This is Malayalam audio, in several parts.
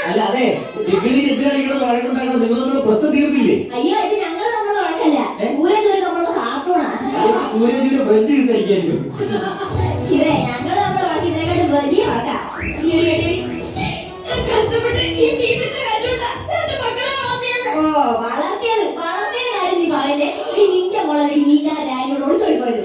അല്ലാതെ നിങ്ങൾ പ്രസ് തീർന്നില്ലേ? അയ്യോ ഇത് ഞങ്ങൾ നമ്മളെ വഴക്കല്ല, നമ്മളെ കാർട്ടൂണാണ്. ഫ്രഞ്ച് കഴിക്കായിരിക്കും. ഇവേ ഞങ്ങൾ നമ്മളെ വഴക്കിനെക്കാട്ടും വലിയ വഴക്കാ. വളർത്തിയത് കാര്യം നീ പറയല്ലേ. നിന്റെ മോളെ മീൻകാരൻ അതിനോട് ഒളിച്ചോടി പോയത്.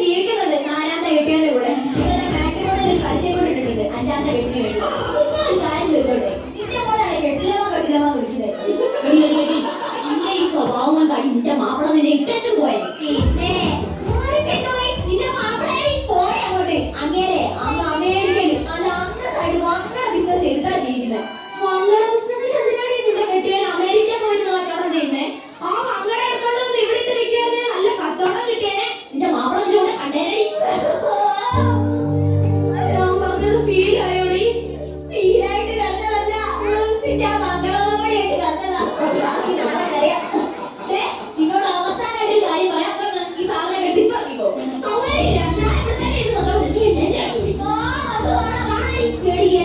ജീവിക്കുന്നുണ്ട് നാലാമത്തെ കെട്ടിയാന്റെ കൂടെ. പരസ്യം കൊണ്ടിട്ടുണ്ട് അഞ്ചാമത്തെ കെട്ടിന് വേണ്ടി. കാര്യം ചോദിച്ചോട്ടെ, നിന്റെ മോളാണ് കെട്ടിലമാ വിളിക്കുന്നത്. നിന്റെ ഈ സ്വഭാവം കൊണ്ടാണ് നിന്റെ മാപ്പിള നിന്നെ ഇട്ടും പോയത്. പിന്നെ നിന്റെ മാപ്പിള പോയ അങ്ങോട്ട് അങ്ങേരെ അങ്ങ് അമേരിക്കയിൽ അല്ല അങ്ങ സൈഡ് മക്കളെ ബിസിനസ് എടുത്താ ജീവിക്കുന്നത്. മംഗള ബിസിനസ്സിൽ എന്തിനാണ് നിന്റെ കെട്ടിയാൻ അമേരിക്ക പോയിട്ട് കച്ചവടം ചെയ്യുന്നത്? ആ മംഗള എടുത്തോണ്ട് വന്ന് ഇവിടെ ഇട്ട് വെക്കാതെ നല്ല കച്ചവടം കിട്ടിയേനെ. നിന്റെ മാപ്പിള നിന്റെ കൂടെ കണ്ടേനെ. ഞാൻ പറഞ്ഞത് ഫീൽ ആയോടി? ഫീലായിട്ട് കണ്ടതല്ല, നിന്റെ ആ മംഗളോടിയായിട്ട് കണ്ടതാ. നിന്നോട് അവസാനമായിട്ട് കാര്യം പറയാൻ ഈ സാധനം കെട്ടിപ്പറഞ്ഞോ?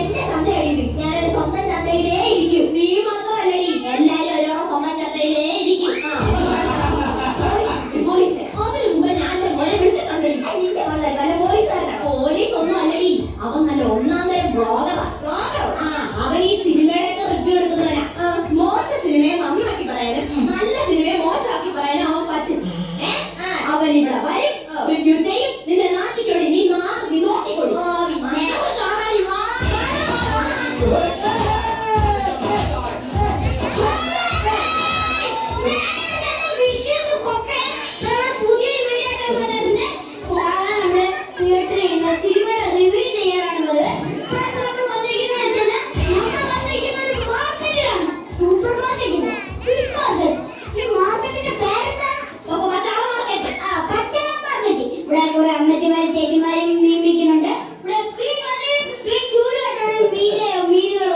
എന്റെ ചന്തയടിയത് ഞാനെന്റെ സ്വന്തം ചന്തയിലേ ഇരിക്കും. നീ മാത്രമല്ലടി, എല്ലാരും ഓരോ സ്വന്തം ചന്തയിലേ ഇരിക്കും. അതിന് മുമ്പ് ഞാൻ എന്റെ മോനെ വിളിച്ചിട്ടുണ്ടടി. നിന്റെ മോനെ വല്ല പോലീസുകാരനാ? പോലീസ് ഒന്നും അല്ലടി, അവൻ നല്ല ഒന്നാം തരം ബ്ലോഗറാ. അവൻ ഈ സിനിമയുടെ റിവ്യൂ എടുക്കുന്നവനാ. മോശ സിനിമയെ നന്നാക്കി പറയാനും നല്ല സിനിമയെ മോശമാക്കി പറയാനും അവൻ പറ്റും. അവൻ ഇവിടെ വരും, റിവ്യൂ ചെയ്യും, നിന്നെ നാട്ടിക്കോടി. നീ നോക്കിക്കൊടി. ഇവിടെ അമ്മച്ചിമാരും ചേച്ചിമാരും മീൻ വിൽക്കുന്നുണ്ട്. ഇവിടെ സ്ക്രീൻ 2 മീനുകൾ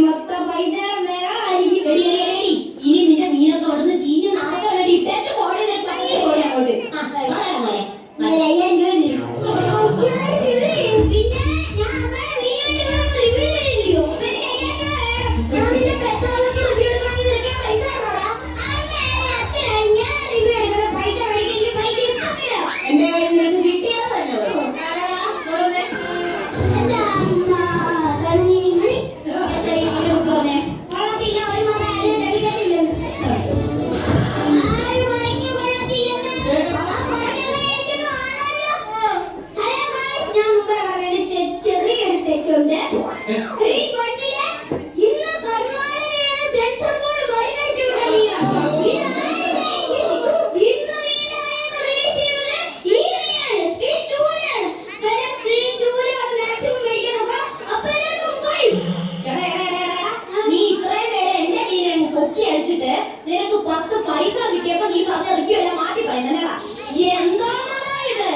മൊത്തം പൈസ ഇനി നിന്റെ മീനൊക്കെ ഉടന്ന് ചീഞ്ഞ് നാളെ ഇട്ടേച്ച് പോയി അങ്ങോട്ട് നിനക്ക് 10 പൈസ കിട്ടിയപ്പോ നീ പറഞ്ഞ റിവ്യൂ മാറ്റി പറയുന്നല്ലടാ. എന്താണ് ഇത്?